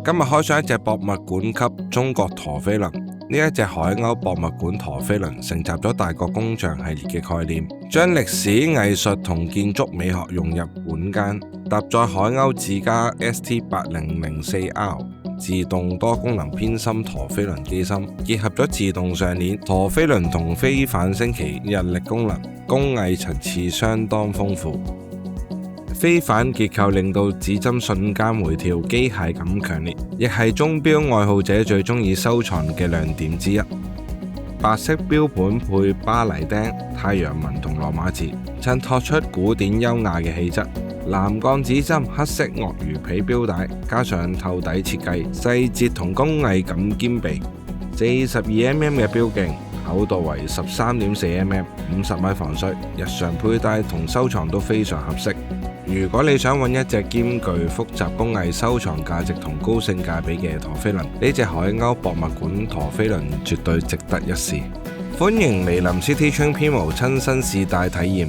今日開上一隻博物館級中國陀飛輪。呢一隻海鷗博物館陀飛輪承襲咗大國工匠系列嘅概念，將歷史藝術同建築美學融入本間，搭載海鷗自家 ST8004R 自動多功能偏心陀飛輪機芯，結合咗自動上鏈、陀飛輪同非反升旗人力功能，工藝層次相當豐富。非反結構令到指針瞬間回跳，機械感強烈，亦係鐘錶愛好者最中意收藏嘅亮點之一。白色錶盤配巴黎釘、太陽紋同羅馬字，襯托出古典優雅嘅氣質。藍鋼指針、黑色鱷魚皮錶帶，加上透底設計，細節同工藝感兼備。42mm 嘅錶徑，厚度為 13.4mm， 50米防水，日常佩戴同收藏都非常合適。如果你想揾一隻兼具複雜工藝、收藏價值同高性價比嘅陀飛輪，呢隻海鷗博物館陀飛輪絕對值得一試。歡迎嚟臨 City Train Primo 親身試戴體驗。